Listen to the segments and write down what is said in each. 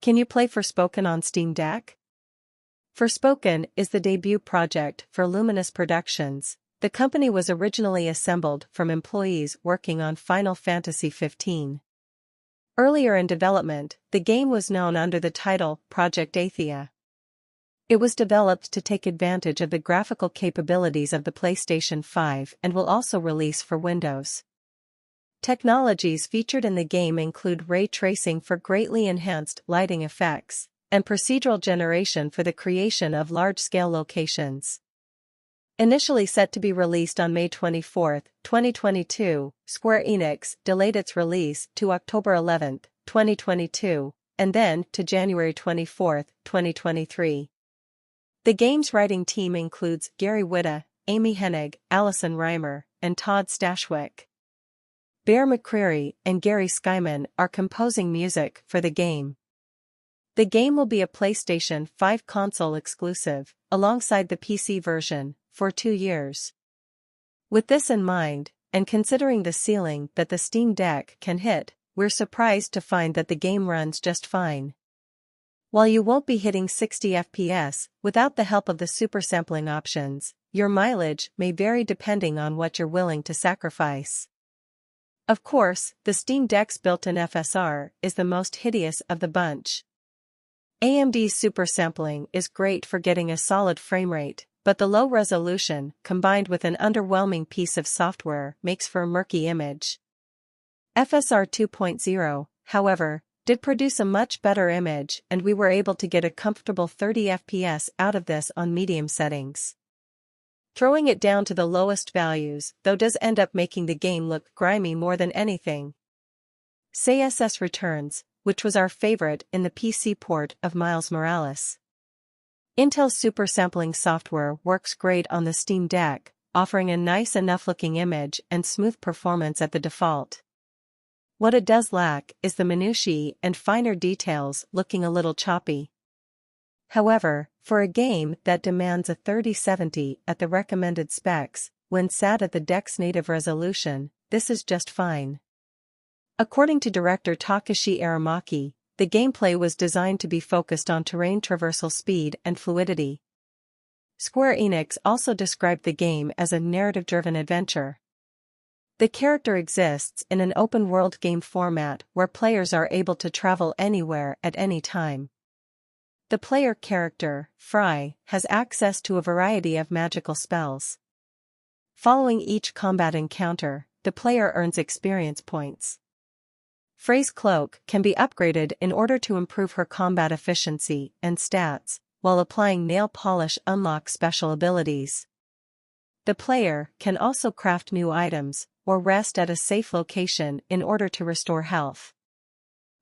Can you play Forspoken on Steam Deck? Forspoken is the debut project for Luminous Productions. The company was originally assembled from employees working on Final Fantasy XV. Earlier in development, the game was known under the title Project Athia. It was developed to take advantage of the graphical capabilities of the PlayStation 5 and will also release for Windows. Technologies featured in the game include ray tracing for greatly enhanced lighting effects, and procedural generation for the creation of large-scale locations. Initially set to be released on May 24, 2022, Square Enix delayed its release to October 11, 2022, and then to January 24, 2023. The game's writing team includes Gary Whitta, Amy Hennig, Allison Rymer, and Todd Stashwick. McCreary and Garry Schyman are composing music for the game. The game will be a PlayStation 5 console exclusive, alongside the PC version, for 2 years. With this in mind, and considering the ceiling that the Steam Deck can hit, we're surprised to find that the game runs just fine. While you won't be hitting 60 FPS without the help of the super sampling options, your mileage may vary depending on what you're willing to sacrifice. Of course, the Steam Deck's built-in FSR is the most hideous of the bunch. AMD's super sampling is great for getting a solid frame rate, but the low resolution, combined with an underwhelming piece of software, makes for a murky image. FSR 2.0, however, did produce a much better image, and we were able to get a comfortable 30 FPS out of this on medium settings. Throwing it down to the lowest values, though, does end up making the game look grimy more than anything. Say SS Returns, which was our favorite in the PC port of Miles Morales. Intel's super sampling software works great on the Steam Deck, offering a nice enough looking image and smooth performance at the default. What it does lack is the minutiae and finer details, looking a little choppy. However, for a game that demands a 3070 at the recommended specs, when sat at the deck's native resolution, this is just fine. According to director Takashi Aramaki, the gameplay was designed to be focused on terrain traversal speed and fluidity. Square Enix also described the game as a narrative-driven adventure. The character exists in an open-world game format where players are able to travel anywhere at any time. The player character, Fry, has access to a variety of magical spells. Following each combat encounter, the player earns experience points. Frey's cloak can be upgraded in order to improve her combat efficiency and stats, while applying nail polish unlocks special abilities. The player can also craft new items, or rest at a safe location in order to restore health.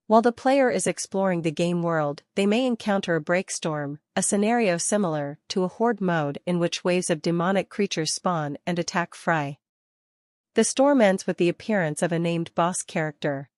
While the player is exploring the game world, they may encounter a breakstorm, a scenario similar to a horde mode in which waves of demonic creatures spawn and attack Fry. The storm ends with the appearance of a named boss character.